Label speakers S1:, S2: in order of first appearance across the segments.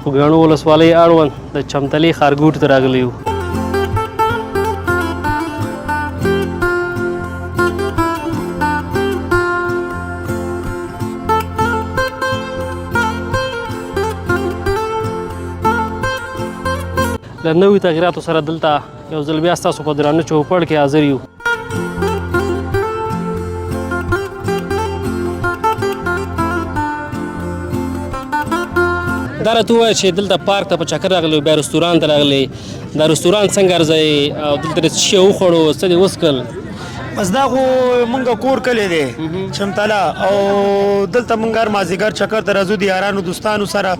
S1: خوږیاڼو ولسوالۍ اړوند د چمتلې ښارګوټي ته راغلي یو. له نوي تغییراتو سره دلته یو ځل بیا ستاسو په درانه چوپړ کې حاضر یو. دا راته ووایه چې دلته پارک ته په چکر راغلی بیا رستورانت ته راغلی. دا رستورانت څنګه ارځئ او دلته د څه شي وخوړو څه دې وڅښل؟
S2: بس دا خو مونږ کور کلی دی چمتاله او دلته مونږ هر مازدیګر چکر ته راځو د یارانو دوستانو سره.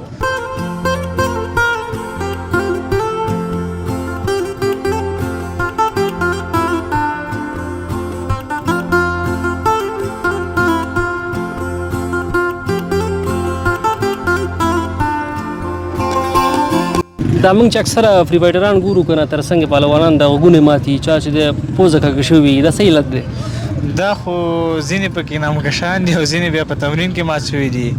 S2: دا موږ چې اکثره فری فایټران ګورو که نه تر څنګ پهلوانان د غوږونه ماتي چا چې د پوزه کږه شوي دا څه علت دی؟
S3: دا خو ځینې پکې نامکشان دي او ځینې بیا په تمرین کې مات شوي دي.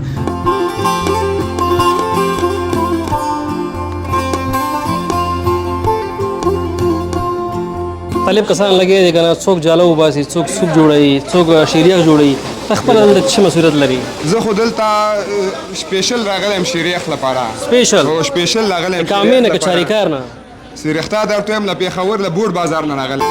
S1: طالب کسان لګیا دي که نه څوک جاله وباسي څوک سوپ جوړوي څوک شیریخ جوړوي. ته خپله دلته څه مسؤلیت لري؟
S4: زه خو دلته سپیشل راغلی یم شیریخ لپاره.
S1: سپیشل؟
S4: هو سپیشل راغلی یم
S1: کامې نه که چاریکار نه؟
S4: سریخته درته وایم له پېښور له بوډ بازار نه راغلی.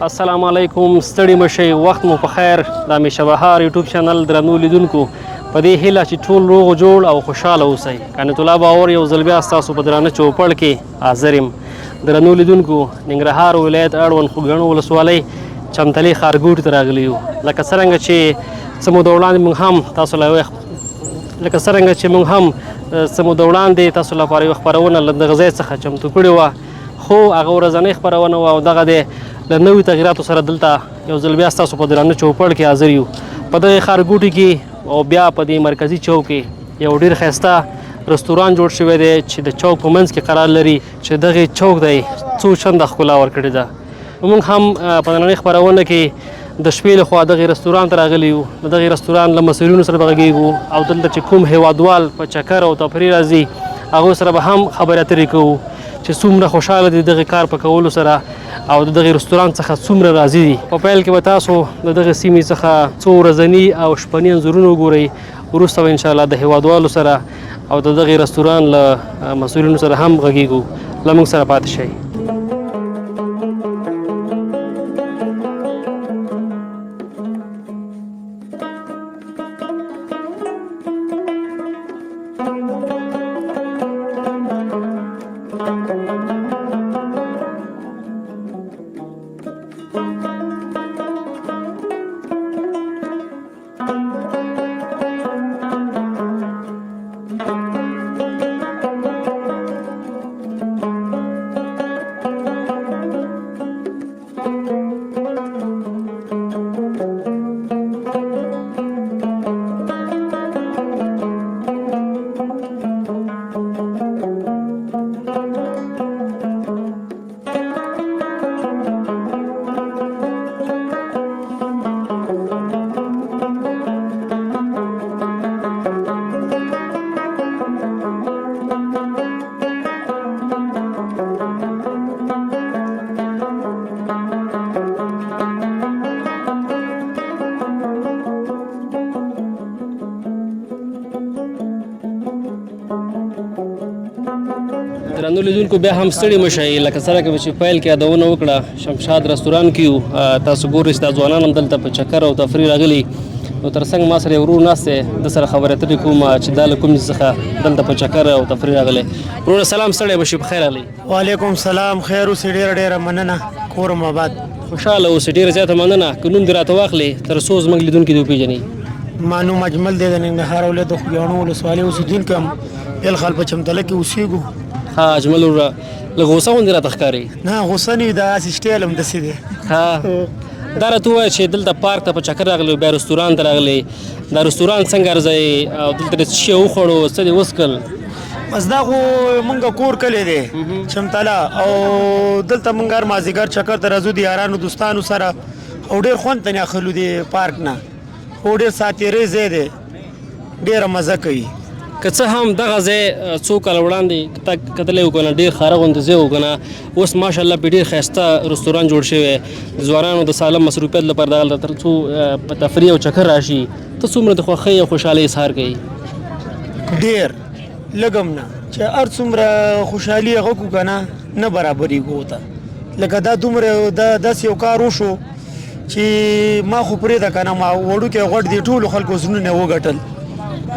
S1: السلام علیکم، ستړي مشئ، وخت مو په خیر. د همیشه بهار یوټیوب چینل درنو لیدونکو په دې هیله چې ټول روغ جوړ او خوشحاله اوسئ. قانت الله باور یو ځل بیا ستاسو په درانه چوپړ کې حاضر یم. درنو لیدونکو ننګرهار ولایت اړوند خوږیاڼو ولسوالۍ چمتلې ښارګوټي ته راغلي یو. لکه څرنګه چې څه موده وړاندې موږ هم تاسو لپاره یوه خپرونه له دغه ځای څخه چمتو کړې وه، خو هغه ورځنۍ خپرونه وه او دغه دی له نوي تغییراتو سره دلته یو ځل بیا ستاسو په درانه چوپړ کې حاضر یو. په دغې ښارګوټي کې او بیا په دې مرکزي چوک کې یو ډېر ښایسته رستوران جوړ شوی دی چې د چوک په منځ کې قرار لري چې دغې چوک دی څو چنده ښکلا ورکړې ده. موږ هم په نننۍ خپرونه کې د شپې لخوا دغې رستوران ته راغلي یو. د دغې رستوران له مسؤلینو سره به غږېږو او دلته چې کوم هیوادوال په چکر او تفریح راځي هغوی سره به هم خبرې اترې کوو چې څومره خوشحاله دي دغې کار په کولو سره او د دغې رستورانت څخه څومره راضي دي. په پیل کې به تاسو د دغې سیمې څخه څو ورځني او شپني انځورونه وګورئ، وروسته به انشاءالله د هیوادوالو سره او د دغې رستوران له مسؤلینو سره هم غږېږو. له موږ سره پاتې شئ. درنو لیدونکو بیا هم ستړي مشئ. لکه څرنګه چې پیل کې یادونه وکړه شمشاد رستوران کې یو. تاسو ګورئ چې دا ځوانان هم دلته په چکر او تفریح راغلي. نو تر څنګ ما سره یو ورور ناست دی، د سره خبرې اترې کوم چې دا له کوم څخه دلته په چکر او تفریح راغلی. وروره سلام، ستړی مشئ، په خیر راغلی.
S2: وعلیکم سلام، خیر اوسې، ډېره ډېره مننه، کور مو آباد.
S1: خوشاله اوسې، ډېره زیاته مننه. که نوم دې راته واخلې تر څو زموږ لیدونکي دې وپېژني.
S2: مانو مجمل دی د ننګرهار ولایت د خوږیاڼو ولسوالۍ اوسېدونکی یم. بلخال په چمتله کې اوسېږو.
S1: ها اجمل وروره لږ غوسه غوندې راته ښکاري.
S2: نه غوسه نه وي، داسې سټایل هم داسې دی.
S1: ها دا راته ووایه چې دلته پارک ته په چکر راغلی بیا رستوران ته راغلی. دا رستوران څنګه ارځئ او دلته دې څه شی وخوړو، څه دې وڅښل؟
S2: بس دا خو مونږ کور کلی دی چمتله، او دلته مونږ هر مازدیګر چکر ته راځو د یارانو دوستانو سره، او ډېر خوند ته نه اخلو د پارک نه. خو ډېر ساتیری ځای دی، ډېره مزه کوي.
S1: که څه هم دغه ځای څو کاله وړاندې تا کتلی و که نه ډېر ښاره غوندې ځای و که نه، اوس ماشاءالله پرې ډېر ښایسته رستوران جوړ شوی د ځوانانو د سالم مصروفیت لپاره دغلته تر څو په تفریح او چکر راشي. ته څومره د خوښۍ او خوشحالۍ اظهار کوي؟
S2: ډېر لږم نه، چې هر څومره خوشحالي هغه کړو که نه، نه برابرېږو ورته. لکه دا دومره داسې یو کار وشو چې ما خو پرېږده که نه، ما وړوکی غوټ دې ټولو خلکو زړونه وګټل.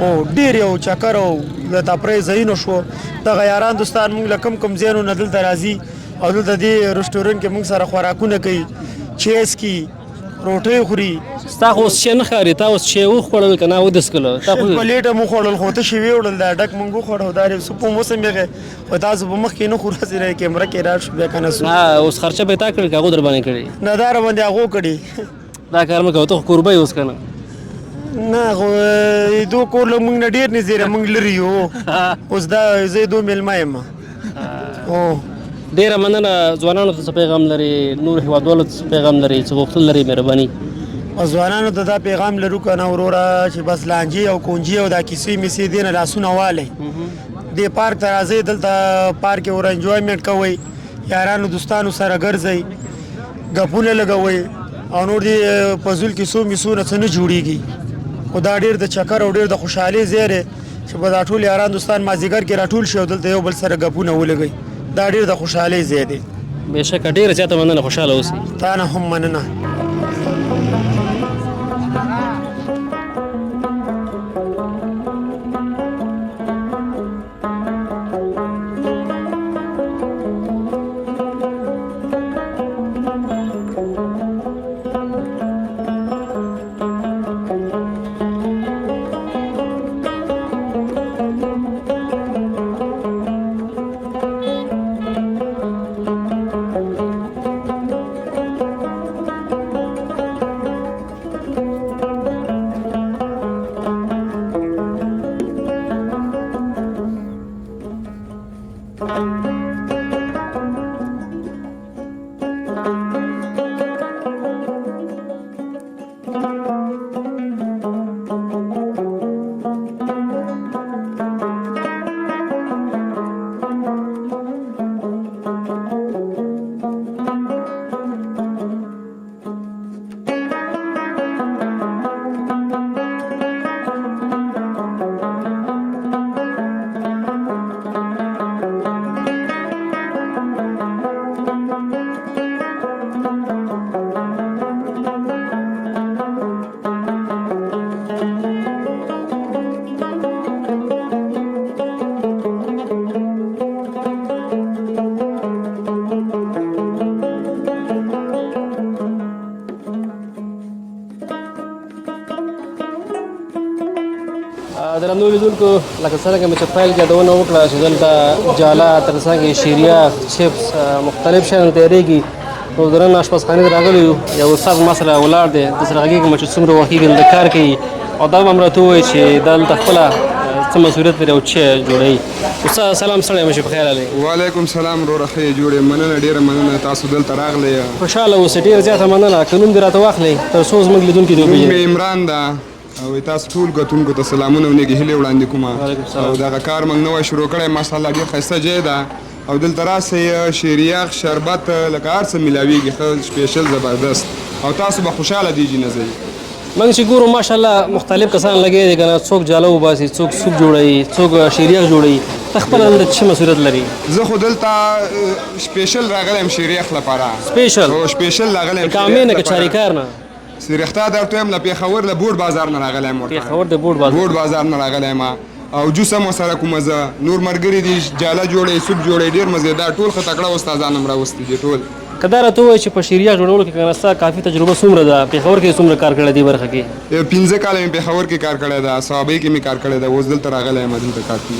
S2: او ډېر یو چکر او د تفریح ځایونه شو. دغه یاران دوستان مونږ له کم ځایونو نه دلته راځي او دلته دې رسټورنټ کې مونږ سره خوراکونه کوي، چای څښي، روټۍ خوري.
S1: ستا خو اوس شی نه ښکاري، تا اوس شی وخوړل که نه ودسکلو؟ تا خو
S2: پلیټه مو خوړل، خو ته شوي وړل، دا ډک مونږ وخوړو. دا څه په موسم یې خو تاسو په مخکې نه خو راځئ کیمره کې راټ شو بیا که نه سو.
S1: نه اوس خرچه به یې تا کړې که هغو در باندې کړې؟
S2: نه دا راباندې هغو کړي.
S1: دا کار مه کوه، ته خو کوربه یې اوس که نه؟
S2: نه خو دو کور له مونږ نه ډېر نږدې دی، مونږ لرې یو. اوس دا زه دو میلمه یم.
S1: ډېره مننه. ځوانانو ته څه پیغام لري، نور هېوادوالو ته څه پیغام لري، څه غوښتل لري؟ مهرباني.
S2: او ځوانانو ته دا پیغام لرو که نه وروره چې بس لانجې او کونجې او دا کیسې میسې دې نه لاسونه والئ. دې پارک ته راځئ، دلته پارک کې ور انجوایمنټ کوئ، یارانو دوستانو سره ګرځئ، ګپونه لګوئ، او نور دې فضول کیسو میسونه څه نه جوړېږي. خو دا ډېر د چکر او ډېر د خوشحالۍ ځای دی چې به دا ټول یاران دوستان مازدیګر کې راټول شي او دلته یو بل سره ګپونه ولګوئ. دا ډېر د خوشحالۍ ځای دی.
S1: بېشکه ډېره زیاته مننه، خوشحاله اوسئ.
S2: تا نه هم مننه.
S1: درنو لیدونکو، لکه څرنګه مې چې پیل کې یادونه وکړه چې دلته جاله، ترڅنګ شیریه، چپس، مختلف شیان تیارېږي. نو درنه اشپزخانې ته راغلی یو، یو استاد ما سره ولاړ دی، درسره غږېږم چې څومره وخت دلته کار کوي، او دا به هم راته ووایي چې دلته خپله څه مسؤلیت لري او څه جوړوي. استاد سلام، ستړی مه شې، په خیر راغلی.
S4: وعلیکم سلام وروره، ښه یې جوړې، مننه، ډېره مننه تاسو دلته راغلی.
S1: خوشحاله اوسئ، ډېره زیاته مننه. که نوم دې راته واخلئ تر څو زموږ لیدونکي دې
S4: نوم مې
S1: وپېژني.
S4: عمران ده او تاسو ټول کتونکو ته سلامونه او نیکې هیلې وړاندې کوم. او دغه کار موږ نوی شروع کړی، ماشاءالله ډېر ښایسته ځای ده، او دلته راسئ، شیریخ، شربت، لکه هر څه میلاویږي، ښه سپیشل زبردست، او تاسو به خوشحاله دیږي نه ځئ.
S1: موږ چې ګورو ماشاءالله مختلف کسان لګیا دي که نه، څوک جاله وباسي، څوک سوپ جوړوي، څوک شیریخ جوړوي. ته خپله دلته څه مسؤلیت لري؟
S4: زه خو دلته سپیشل راغلی یم شیریخ لپاره.
S1: سپیشل؟
S4: هو سپیشل راغلی یم
S1: کامې نه که چاریکار نه؟
S4: رښتا درته وایم، له پېښور له بوډ بازار نه راغلی یم.
S1: پېښور د بوډ
S4: بازار نه راغلی یم، او جوس هم ورسره کومه زه. نور ملګري دي جاله جوړوي، سوپ جوړوي، ډېر مزېدار، ټول ښه تکړه استادان هم راوستي دي ټول.
S1: که دا راته ووایي چې په شیریه جوړولو کې که نه ستا کافي تجربه څومره ده پېښور کې څومره کار کړی دې برخه کې
S4: 15 کاله مې پېښور کې کار کړی ده صحابۍ کې مې کار کړی ده اوس دلته راغلی یم دلته کار کوم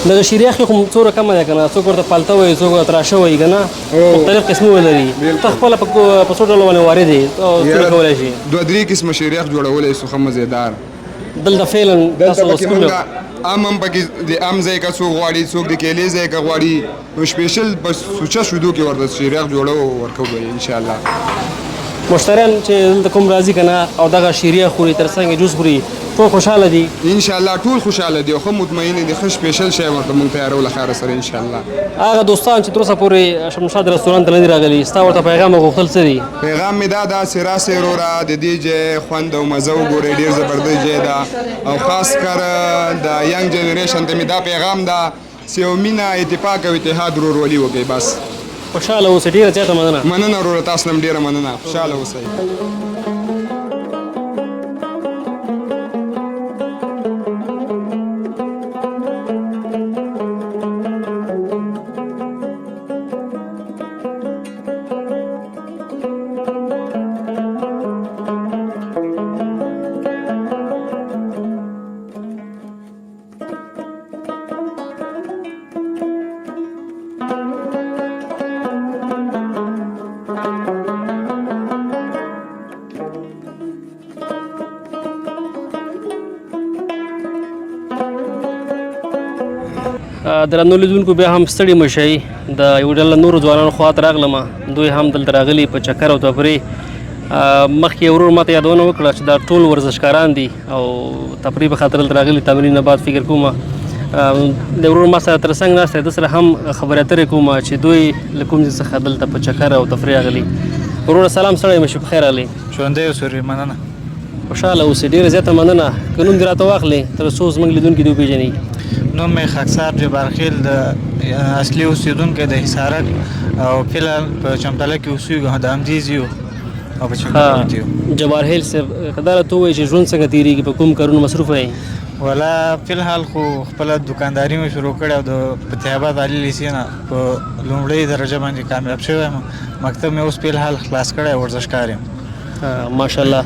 S1: دغه شیریه کې خو څومره کمه ده که نه څوک ورته پالته وایي څوک ورته راشه وایي که نه مختلف قسمونه لري ته خپله په څو ډولو باندې وارد یې څومره کولی شي
S4: 2-3 قسمه شیریخ جوړولی سو ښه مزېدار
S1: دلته فعلا تاسو
S4: دلته پکې مونږ هم پکې د ام ځای که څوک غواړي څوک د کیلې ځای که غواړي نو سپیشل په سوچه شودو کې ورته شیریخ جوړو ورکوو به انشاءالله
S1: مشتریان چې دلته کوم راځي که نه او دغه شیریه خوري تر څنګ جوس خوري ټول خوشحاله دي
S4: انشاءالله ټول خوشحاله دي او ښه مطمئن دي ښه سپیشل شی ورته مونږ تیارو له خیره سره انشاءالله
S1: هغه دوستان چې تر اوسه پورې شمشاد رستورانت ته نه دي راغلي ستا ورته پیغام غوښتل څه دي
S4: پیغام مې دا ده چې راسئ وروره د دې ځای خوند او مزه وګورئ ډېر زبردست ځای ده او خاص کر د ینګ جنریشن ته مې دا پیغام ده چې یو مینه اتفاق او اتحاد ورورولي وکړئ بس
S1: خوشحاله اوسئ ډېره زیاته مننه
S4: مننه وروره تاسو نه هم ډېره مننه خوشحاله اوسئ
S1: درنو لیدونکو بیا هم ستړي مه شئ د یو ډله نورو ځوانانو خواته راغلم دوی هم دلته راغلي په چکر او تفریح مخکې یو ورور ماته یادونه وکړه چې دا ټول ورزشکاران دي او تفریح په خاطر دلته راغلي تمرین نه بعد فکر کوم د ورور ما سره تر څنګ ناست دی ده سره هم خبرې اترې کوم چې دوی له کوم ځای څخه دلته په چکر او تفریح راغلي وروره سلام ستړی مه شي په خیر راغلی
S3: ژوندی اوسئ مننه
S1: خوشحاله اوسئ ډېره زیاته مننه که نوم دې راته واخلې تر څو زموږ لیدونکي دې وپېژني
S3: نوم مې خاکسار جبارخیل د اصلي اوسېدونکی د حصارک او فلحال په چمتاله کې اوسېږو د همدې یو او په چمتاله کې یو
S1: جبارخیل صاحب که دا راته ووایي چې ژوند څنګه تېرېږي په کوم کارونو مصروفه یې
S3: ولا فلحال خو خپله دوکانداري مې شروع کړې او د فتح آباد عالي لیسې نه په لومړۍ درجه باندې کامیاب شوی یم مکتب مې اوس فلحال خلاص کړی ورزشکار یم
S1: ماشاءالله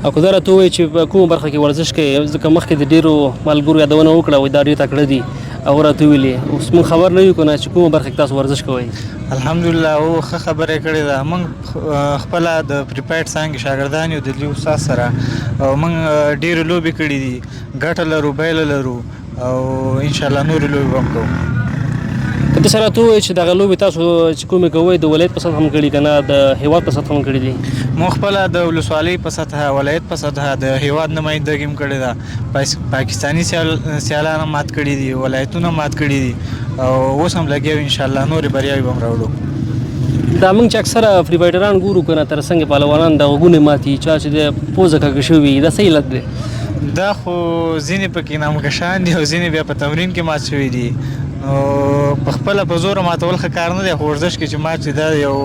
S1: او که دا راته ووایي چې په کومه برخه کې ورزش کوي ځکه مخکې د ډېرو ملګرو یادونه وکړه وایي دا ډېر تکړه دي او راته ویلې اوس موږ خبر نه یو که نه چې کومه برخه کې تاسو ورزش کوئ
S3: الحمدلله او ښه خبره یې کړې ده موږ خپله د پریپیډ څانګې شاګردان یو د دلي استاد سره او موږ ډېرې لوبې کړي دي ګټه لرو بیله لرو او انشاءالله نورې لوبې به هم کوو
S1: که داسې راته ووایي چې دغه لوبې تاسو چې کومې کوئ د ولایت په سطحه هم کړي که نه د هېواد په سطحه هم کړي دي
S3: مو خپله د ولسوالۍ په سطحه ولایت په سطحه د هېواد نمایندګي هم کړې ده پاکستاني سیالان هم مات کړي دي ولایتونه مات کړي دي او اوس هم لګیا یو انشاءالله نورې بریاوې به هم راوړو
S1: دا موږ چې اکثره فری فایټران ګورو که نه تر څنګ پهلوانان د غوږونه ماتي چا چې د پوزه کږه شوي دا څه علت دی
S3: دا خو ځینې پکې نامکشان دي او ځینې بیا په تمرین کې مات شوي دي نو په خپله په زوره ماتول ښه کار نه دی خو ورزش کې چې مات شي دا یو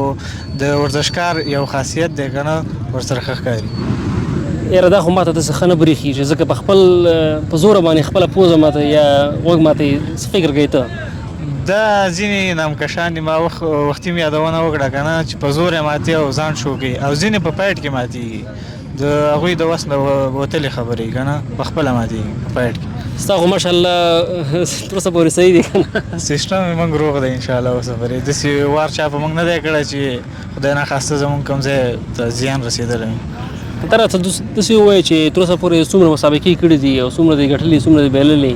S3: د ورزشکار یو خاصیت دی که نه ورسره ښه ښکاري
S1: یاره دا خو ماته داسې ښه نه برېښېږي ځکه په خپل په زوره باندې خپله پوزه ماته یا غوږ ماته څه فکر کوې ته
S3: دا ځینې نامکشان دي ما وختي مې یادونه وکړه که نه چې په زور یې ماتي او ځان شو کوي او ځینې په پایټ کې ماتېږي د هغوی د وس نه وتلې خبرې که نه په خپله ماتېږي په پایټ کې
S1: ستا خو ماشاءالله تر اوسه پورې صحیح دی که نه
S3: سیسټم یې موږ روغ دی انشاءالله اوسه پورې داسې وار چا په موږ نه دی کړی چې خدای ناخواسته زموږ کوم ځای ته زیان رسېدلی وي
S1: ته راته داسې ووایې چې تر اوسه پورې څومره مسابقې کړي دي او څومره دې ګټلي څومره دې بایللې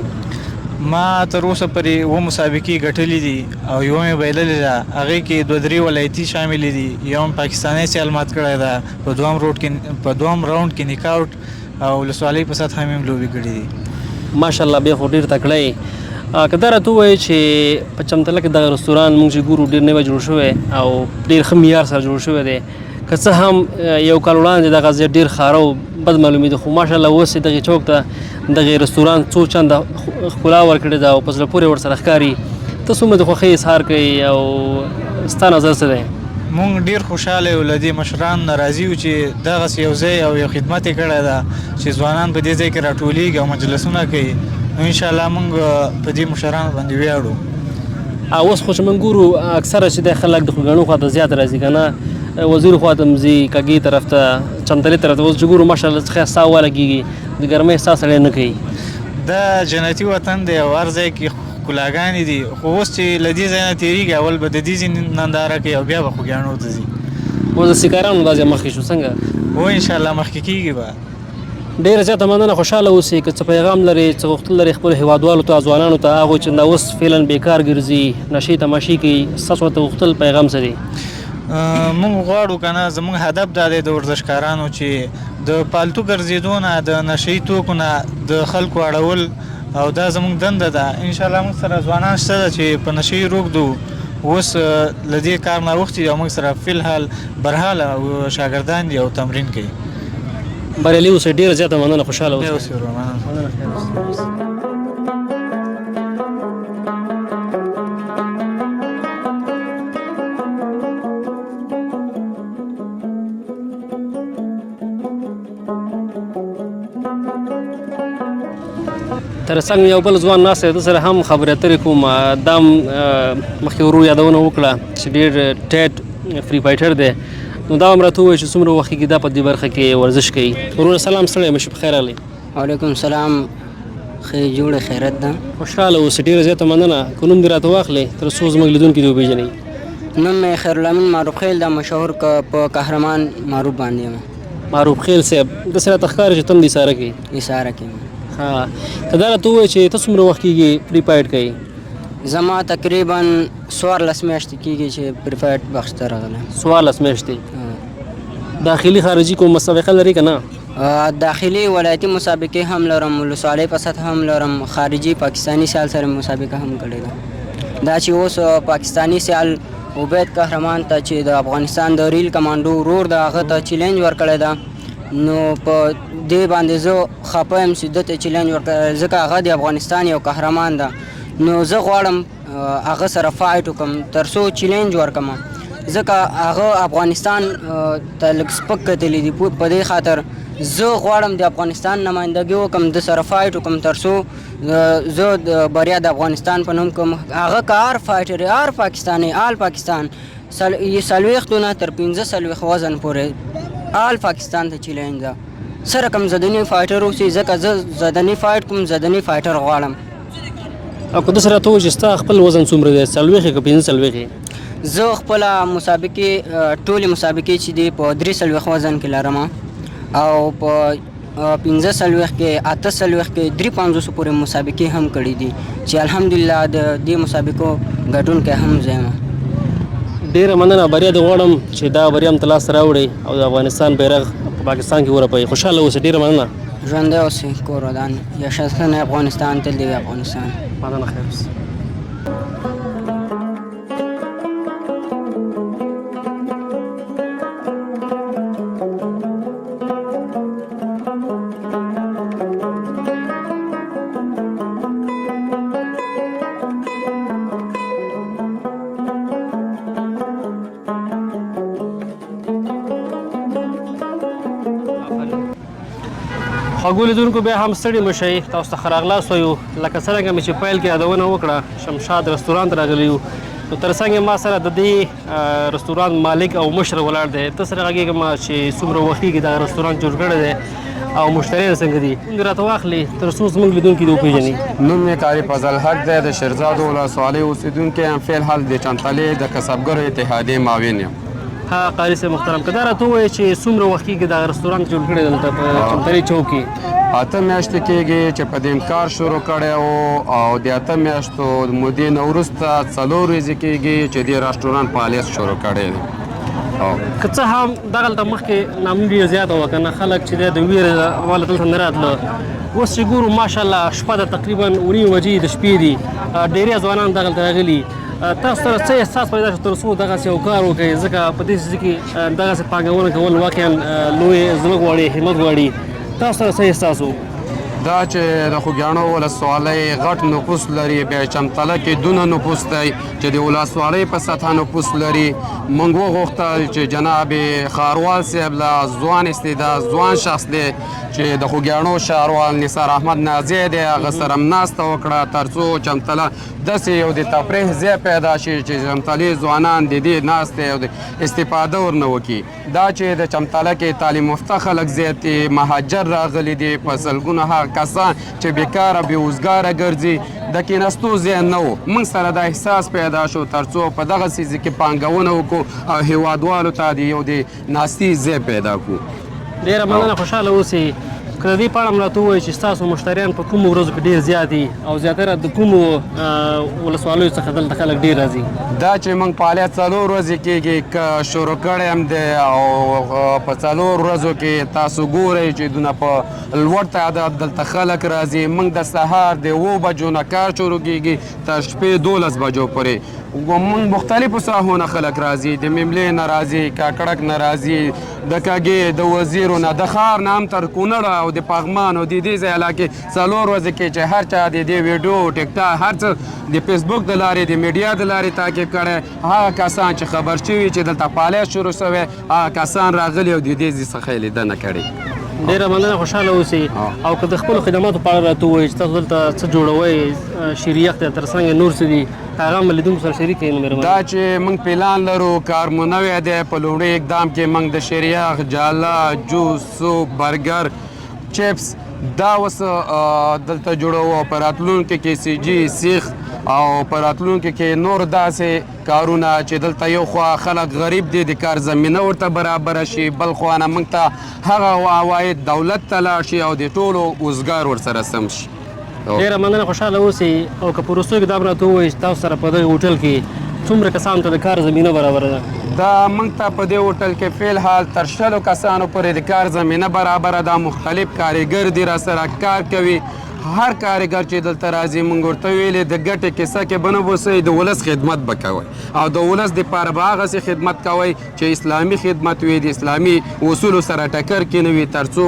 S3: ما تر اوسه پورې 7 مسابقې ګټلې دي او یوه مې بایللې ده هغې کې 2-3 ولایتي شاملې دي یو هم پاکستاني سیال مات کړی ده په دوهم راوند کې نک آوټ او ولسوالۍ په سطحه مې هم لوبې کړي دي
S1: ماشاءالله بیا خو ډېر تکړه یې که دا راته ووایې چې په چمتله کې دغه رستوران موږ چې ګورو ډېر نوی جوړ شوی او ډېر ښه معیار سره جوړ شوی دی که څه هم یو کال وړاندې دغه ځای ډېر خاره او بد معلومېده خو ماشاءالله اوس یې دغې چوک ته دغې رستوران څو چنده ښکلا ورکړې ده او په زړه پورې ورسره ښکاري ته څومره د خوښۍ اظهار کوي او ستا نظر څه دی
S3: مونږ ډېر خوشحاله یو له دې مشران نه راضي یو چې دغسې یو ځای او یو خدمت یې کړی ده چې ځوانان په دې ځای کې راټولېږي او مجلسونه کوي نو انشاءالله مونږ په دې مشرانو باندې ویاړو
S1: اوس خو چې موږ ګورو اکثره چې د خلک د خوږاڼو خواته زیات راځي که نه وزیر خواته هم ځي کږې طرف ته چمتلې طرف ته اوس چې ګورو ماشاءالله څخه ساه ولګېږي د ګرمۍ احساس سړی نه کوي
S3: دا جنتي وطن دی او هر ځای کې ښکلاګانې دي خو اوس چې له دې ځای نه تېرېږي اول به د دې ځای ننداره کوي او بیا به خوږیاڼو ته ځي
S1: اوس د سیکارانو دا ځای مخکې شو څنګه
S3: هو انشاءالله مخکې کېږي به
S1: ډېره زیاته مننه خوشحاله اوسئ که څه پیغام لرئ څه غوښتل لرئ خپلو هېوادوالو ته ځوانانو ته هغوی چې دا اوس فعلا بیکار ګرځي نشې تماشې کوي ستاسو ورته غوښتل پیغام څه دی
S3: موږ غواړو که نه زموږ هدف دا دی د ورزشکارانو چې د پالتو ګرځېدو نه د نشهیي توکو نه د خلکو اړول او دا زموږ دنده ده انشاءالله موږ سره ځوانان شته ده چې په نشهیي روږدو اوس له دې کار نه اوښتي دي او موږ سره فی الحال برحاله شاګردان دي او تمرین کوي
S1: بریالي اوسئ ډېره زیاته مننه خوشحاله اوسئ
S3: اوسئ مننه
S1: تر څنګ یو بل ځوان ناست دی ده سره هم خبرې اترې کوم دا هم مخکې ورو یادونه وکړه چې ډېر ټیټ فری فایټر دی نو دا هم راته ووایي چې څومره وخت کېږي دا په دې برخه کې ورزش کوي وروره سلام ستړی مه شي په خیر راغلی
S5: وعلیکم السلام ښه جوړه خیرت ده
S1: خوشحاله اوسئ ډېره زیاته مننه که نوم دې راته واخلئ تر څو زموږ لیدونکي دې وپېژنئ
S5: نوم مې خیرالامین معروف خیل ده مشهور په قهرمان معروف باندې یم
S1: معروف خیل صاحب داسې راته ښکاري چې تم دې اشاره کوي
S5: اشاره کوي
S1: ها که دا راته ووایي چې ته څومره وخت کېږي فری فایټ کوي
S5: زما تقریبا 14 میاشتې کېږي چې فری فایټ بخش ته راغلی
S1: 14 میاشتې داخلي خارجي کوم مسابقه لري که نه
S5: داخلي ولایتي مسابقې هم لرم ولسوالۍ په سطح هم لرم خارجي پاکستاني سیال سره مسابقه هم کړې ده دا چې اوس پاکستاني سیال عبید قهرمان ته چې د افغانستان د ریل کمانډو ورور د هغه ته چیلنج ورکړی ده نو په دې باندې زه خفه یم چې ده ته چیلنج ورکړی ځکه هغه د افغانستان یو قهرمان ده نو زه غواړم هغه سره فایټ وکړم تر څو چیلنج ورکړم ځکه هغه افغانستان ته لږ سپک کتلی دي په دې خاطر زه غواړم د افغانستان نمایندګي وکړم د سره فایټ وکړم تر څو زه د بریا د افغانستان په نوم کوم هغه که هر فایټر هر پاکستانی آل پاکستان 40 نه تر 15 وزن پورې آل پاکستان ته چیلنج ده سره کوم زدنی فایټر اوسي ځکه زه زدنی فایټ کوم زدنی فایټر غواړم
S1: او که داسې راته ووایي چې ستا خپل وزن څومره دی 40 که 15
S5: زه خپله مسابقې ټولې مسابقې چې دي په 3 وزن کې لرم او په 15 کې 48 کې 350 پورې مسابقې هم کړي دي چې الحمدلله د دې مسابقو ګټونکی هم زه یم
S1: ډېره مننه بریا دې غواړم چې دا بریا هم ته لاسته راوړئ او د افغانستان بیرغ په پاکستان کې ورپوئ خوشحاله اوسئ ډېره مننه
S5: ژوندی اوسئ کور ودان یا شخصا افغانستان تل دې وي افغانستان
S1: مننه خیر اوسئ خواږو لیدونکو بیا هم ستړي مه شئ تاسو ته ښه راغلاست وایو لکه څرنګه مې چې پیل کې یادونه وکړه شمشاد رستورانت راغلی یو نو تر څنګ ما سره د دې رستورانت مالک او مشر ولاړ دی ته سره غږېږم چې څومره وخت کېږي دغه رستورانت جوړ کړی دی او مشتریان څنګه دي موږ راته واخلې تر څو زموږ لیدونکي دې وپېژني
S6: نوم مې قاری فضل حق دی د شیرزاد ولسوالۍ اوسېدونکی یم فی الحال د چنتلې د کسبګرو اتحادیې معاون یم
S1: ها قاري صاحب محترم که دا راته ووایې چې څومره وخت کېږي دغه رستورانت جوړ کړی دلته په چمتلې چوک کې
S6: 8 میاشتې کېږي چې په دې کار شروع کړی و او د 8 میاشتو مودې نه وروسته 4 ورځې کېږي چې دې رستورانت فعالیت شروع کړی دی
S1: که څه هم دغلته مخکې نامي ډېر زیاته وه که نه خلک چې دی د ویرې له امله دلته نه راتله اوس چې ګورو ماشاءالله شپه د تقریبا 9 بجې د شپې دي ډېری ځوانان دغلته راغلي تاسو سره څه احساس پیدا شو تر څو دغسې یو کار وکړئ ځکه په دې څیز کې دغسې پانګونه کول واقعا لوی زړه غواړي همت غواړي تاسو سره څه احساس و
S6: دا چې د خوږیاڼو ولسوالۍ غټ نفوس لري، بیا چمتاله کې دونه نفوس دی چې د ولسوالۍ په سطحه نفوس لري. موږ وغوښتل چې جناب ښاروال صاحب له ځوان استعداد ځوان شخص دی چې د خوږیاڼو ښاروال نثار احمد نازی دی، هغه سره مرسته وکړه تر څو چمتاله داسې یو د تفریح ځای پیدا شي چې چمتالي ځوانان د دې ناستې او د استفاده ورنه وکړي. دا چې د چمتاله کې تعلیم یافته خلک زیات دي، مهاجر راغلي دي، په سلګونه هغه کسان چې بیکاره بېوزګاره ګرځي، د کېناستو ځای نه و. موږ سره دا احساس پیدا شو تر څو په دغه څیز کې پانګونه وکړو او هیوادوالو ته د یو د ناستي ځای پیدا کړو.
S1: ډېره مننه، خوشحاله اوسئ. که د دې په اړه هم راته ووایئ چې ستاسو مشتریان په کومو ورځو کې ډېر زیات دي او زیاتره د کومو ولسوالیو څخه دلته خلک ډېر راځي؟
S6: دا چې موږ فعالیت 4 ورځې کېږي که شروع کړی هم دی او په 4 ورځو کې تاسو ګورئ چې دونه په لوړ تعداد دلته خلک راځي. موږ د سهار د 7 بجو نه کار شروع کېږي تر شپې 12 بجو پورې. موږ مختلفو ساحو نه خلک راځي، د مملې نه راځي، کاکړک نه راځي، د کاږې د وزیرو نه، د ښار نه هم تر کونړه او د پغمان او د دې ځای علاقې 4 ورځې کې چې هر چا د دې ویډیو ټیکټاک هر څه د فیسبوک د لارې د میډیا د لارې تعقیب کړی، هغه کسان چې خبر شوي چې دلته فعالیت شروع شوی هغه کسان راغلي او د دې ځای څخه یې لیدنه کړې.
S1: ډېره مننه، خوشحاله اوسئ. او که د خپلو خدماتو په اړه راته ووایئ چې تاسو دلته څه جوړوئ، شیریخ دی تر څنګ نور څه دي، هغه هم لیدونکو سره شریک کړئ. نو
S6: دا چې موږ پلان لرو کار مو نوی دی. په لومړي اقدام کې موږ د شیریخ، جاله، جوس، سوپ، برګر، چپس دا اوس دلته جوړوو. په راتلونکي کې سی جي، سیخ او په راتلونکي کې نور داسې کارونه چې دلته یو خوا خلک غریب دي د کار زمینه ورته برابره شي، بل خوا نه موږ ته هغه عواید دولت ته لاړ شي او د ټولو اوزګار ورسره سم شي.
S1: ډېره مننه، خوشحاله اوسئ. او که په وروستیو کې دا هم راته ووایئ چې تاسو سره په دغه هوټل کې څومره کسانو ته د کار زمینه برابره ده؟
S6: دا موږ ته په دې هوټل کې فی الحال تر 100 کسانو پورې د کار زمینه برابره ده. مختلف کارګر دي را سره کار کوي. هر کارګر چې دلته راځي موږ ورته ویلې د ګټې کیسه کې به نه اوسئ، د ولس خدمت به کوئ او د ولس دپاره به هغسې خدمت کوئ چې اسلامي خدمت وي، د اسلامي اصولو سره ټکر کې نه وي، تر څو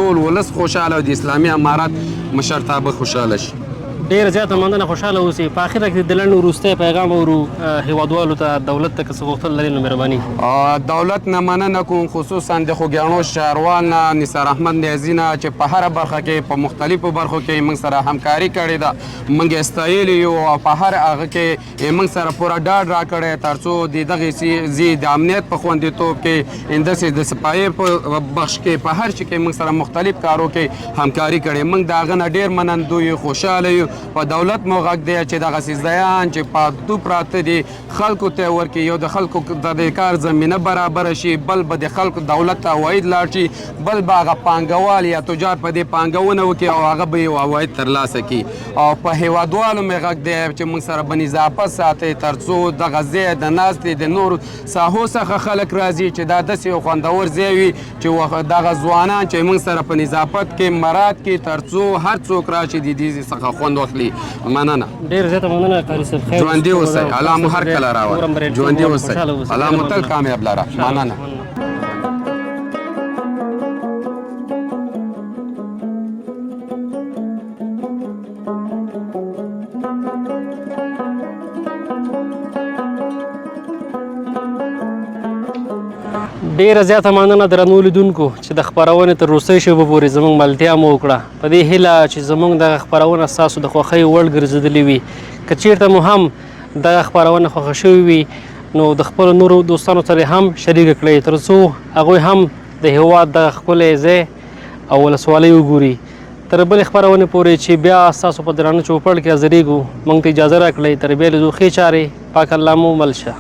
S6: ټول ولس خوشحاله او د اسلامي امارت مشرتابه خوشحاله شي.
S1: ډېره زیاته مننه، خوشحاله اوسئ. په اخره کې د لنډ وروستی پیغام اورو هیوادوالو ته، دولت ته که څه غوښتل لري نو مهرباني.
S6: دولت نه مننه کوم، خصوصا د خوږیاڼو ښاروال نه نثار احمد نیازي نه چې په هره برخه کې په مختلفو برخو کې موږ سره همکاري کړې ده. موږ یې ستایلي یو او په هر هغه کې موږ سره پوره ډاډ راکړی تر څو د دغې ځای د امنیت په خوندیتوب کې، همداسې د صفایي په بخش کې، په هر شي کې موږ سره مختلف کارو کې همکاري کړې. موږ د هغه نه ډېر منندوی یو، خوشحاله یو. په دولت مو غږ دی چې دغسې ځایان چې پاتو پراته دي خلکو ته ورکړي، یو د خلکو د کار زمینه برابره شي، بل به د خلکو دولت ته عواید لاړ شي، بل به هغه پانګوال یا تجار په دې پانګونه وکړي او هغه به یو عواید ترلاسه کړي. او په هیوادوالو مې غږ دی چې موږ سره به نظافت ساتئ تر څو دغه ځای د ناستې د نورو ساحو څخه خلک راځي چې دا داسې یو خوندور ځای وي چې دغه ځوانان چې موږ سره په نظافت کې مراعات کړي تر څو هر څوک راشي د دې څخه خوند واخلي. مننه،
S1: ډېر زیاته مننه قاري صاحب. خیر،
S6: ژوندي اوسئ، الله مو هر کله راوړي. ژوندي اوسئ، الله مو تل کامیاب لره. مننه.
S1: ډېره زیاته مننه درنو لیدونکو چې د خپرونې تر وروستۍ شېبو پورې زموږ ملتیا مو وکړه. په دې هیله چې زموږ دغه خپرونه ستاسو د خوښۍ وړ ګرځېدلې وي. که چیرته مو هم دغه خپرونه خوښه شوې وي نو د خپلو نورو دوستانو سره هم شریکه کړئ تر څو هغوی هم د هېواد دغه ښکلی ځای او ولسوالۍ وګوري. تر بلې خپرونې پورې چې بیا ستاسو په درانه چوپړ کې حاضرېږو، موږ ته اجازه راکړئ. تر بیا لیدو ښې چارې، پاک الله مو مل شه.